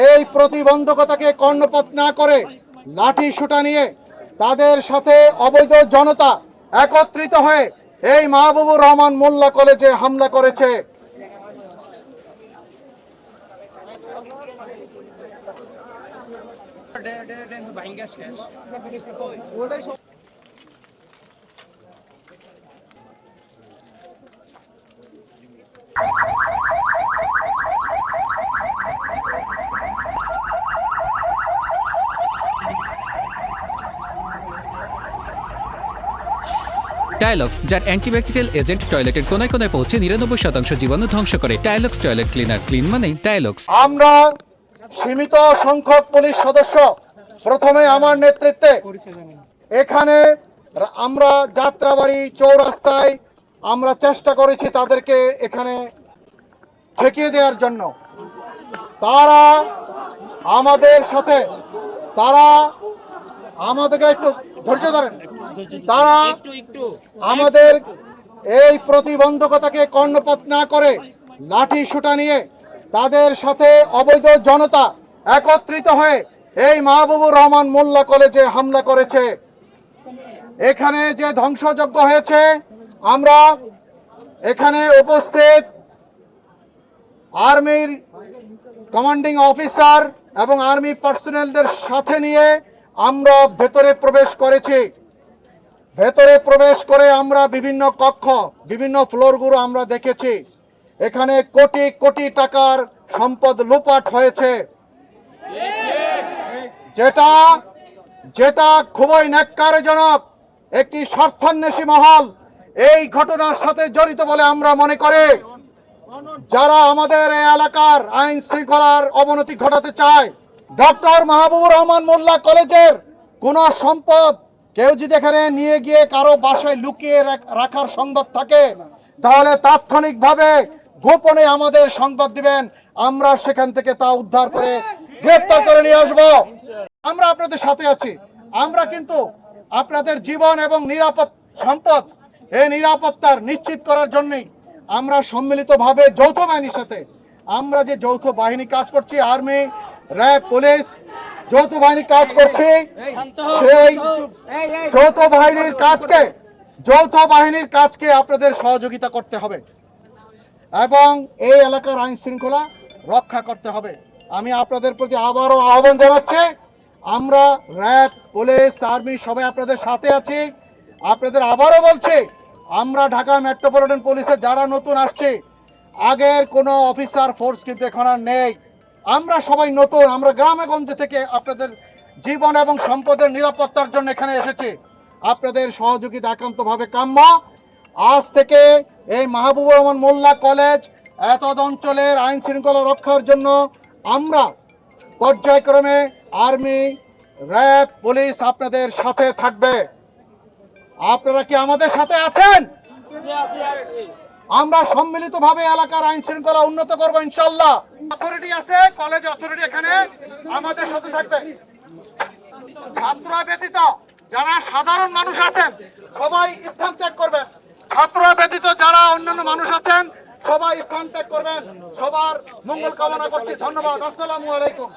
এই প্রতিবন্ধকতাকে কর্ণপাত না করে লাঠি সোঁটা নিয়ে তাদের সাথে অবৈধ জনতা একত্রিত হয়ে এই মাহবুবুর রহমান মোল্লা কলেজে হামলা করেছে। টাইলক্স, যার অ্যান্টিব্যাকটেরিয়াল এজেন্ট টয়লেটের কোনায় কোনায় পৌঁছে ৯৯% জীবাণু ধ্বংস করে। টাইলক্স টয়লেট ক্লিনার, ক্লিন মানেই টাইলক্স। আমরা সীমিত সংখ্যক পুলিশ সদস্য প্রথমে আমার নেতৃত্বে এখানে আমরা যাত্রাবাড়ি চৌরাস্তায় আমরা চেষ্টা করেছি তাদেরকে এখানে ঠেকিয়ে দেওয়ার জন্য। তারা আমাদের সাথে আমাদেরকে একটু ধৈর্য ধরেন। তারা আমাদের এই প্রতিবন্ধকতাকে কর্ণপাত না করে লাঠি সোঁটা নিয়ে তাদের সাথে অবৈধ জনতা একত্রিত হয়ে এই মাহবুবুর রহমান মোল্লা কলেজে হামলা করেছে। এখানে যে ধ্বংসযজ্ঞ হয়েছে, আমরা এখানে উপস্থিত আর্মির কমান্ডিং অফিসার এবং আর্মি পার্সোনেলদের সাথে নিয়ে আমরা ভেতরে প্রবেশ করেছি। ভেতরে প্রবেশ করে আমরা বিভিন্ন কক্ষ, বিভিন্ন ফ্লোরগুলো আমরা দেখেছি। এখানে কোটি কোটি টাকার সম্পদ লুটপাট হয়েছে, যেটা খুবই ন্যাক্কারজনক। একটি স্বার্থান্বেষী মহল এই ঘটনার সাথে জড়িত বলে আমরা মনে করি। যারা আমাদের এই এলাকার আইন শৃঙ্খলার অবনতি ঘটাতে চায়, ডক্টর মাহবুবুর রহমান মোল্লা কলেজের কোন সম্পদ কেউ যদি এখানে নিয়ে গিয়ে কারো বাসায় লুকিয়ে রাখার সংবাদ থাকে, তাহলে তাৎক্ষণিকভাবে গোপনে আমাদের সংবাদ দিবেন। আমরা সেখান থেকে তা উদ্ধার করে গ্রেফতার করে নিয়ে আসবো। আমরা আপনাদের সাথে আছি। আমরা কিন্তু আপনাদের জীবন এবং নিরাপদ সম্পদ, এই নিরাপত্তার নিশ্চিত করার জন্যই আমরা সম্মিলিতভাবে যৌথ বাহিনীর সাথে, আমরা যে যৌথ বাহিনী কাজ করছি, আর্মি, র্যাব, পুলিশ যৌথ বাহিনী কাজ করছি, সেই যৌথ বাহিনীর কাজকে আপনাদের সহযোগিতা করতে হবে এবং এই এলাকার আইন শৃঙ্খলা রক্ষা করতে হবে। আমি আপনাদের প্রতি আবারও আহ্বান জানাচ্ছি, আমরা র্যাব, পুলিশ, আর্মি সবাই আপনাদের সাথে আছি। আপনাদের আবারও বলছি, আমরা ঢাকা মেট্রোপলিটন পুলিশে যারা নতুন আসছে, আগের কোনো অফিসার ফোর্স কিন্তু এখন আর নেই। আমরা সবাই নতুন, আমরা গ্রামে গঞ্জে থেকে আপনাদের জীবন এবং সম্পদের নিরাপত্তার জন্য এখানে এসেছি। আপনাদের সহযোগিতা একান্তভাবে কাম্য। আজ থেকে এই মাহবুবুর রহমান মোল্লা কলেজ এতদ অঞ্চলের আইন শৃঙ্খলা রক্ষার জন্য আমরা পর্যায়ক্রমে আর্মি, র্যাব, পুলিশ আপনাদের সাথে থাকবে। আপনারা কি আমাদের সাথে আছেন? আমরা সম্মিলিতভাবে এলাকার আইন শৃঙ্খলা উন্নত করব ইনশাআল্লাহ। অথরিটি আছে, কলেজ অথরিটি এখানে আমাদের সাথে থাকবে। ছাত্র ব্যতীত যারা সাধারণ মানুষ আছেন সবাই স্থান ত্যাগ করবেন। ছাত্র ব্যতীত যারা অন্যান্য মানুষ আছেন সবাই স্থান ত্যাগ করবেন। সবার মঙ্গল কামনা করছি। ধন্যবাদ। আসসালামু আলাইকুম।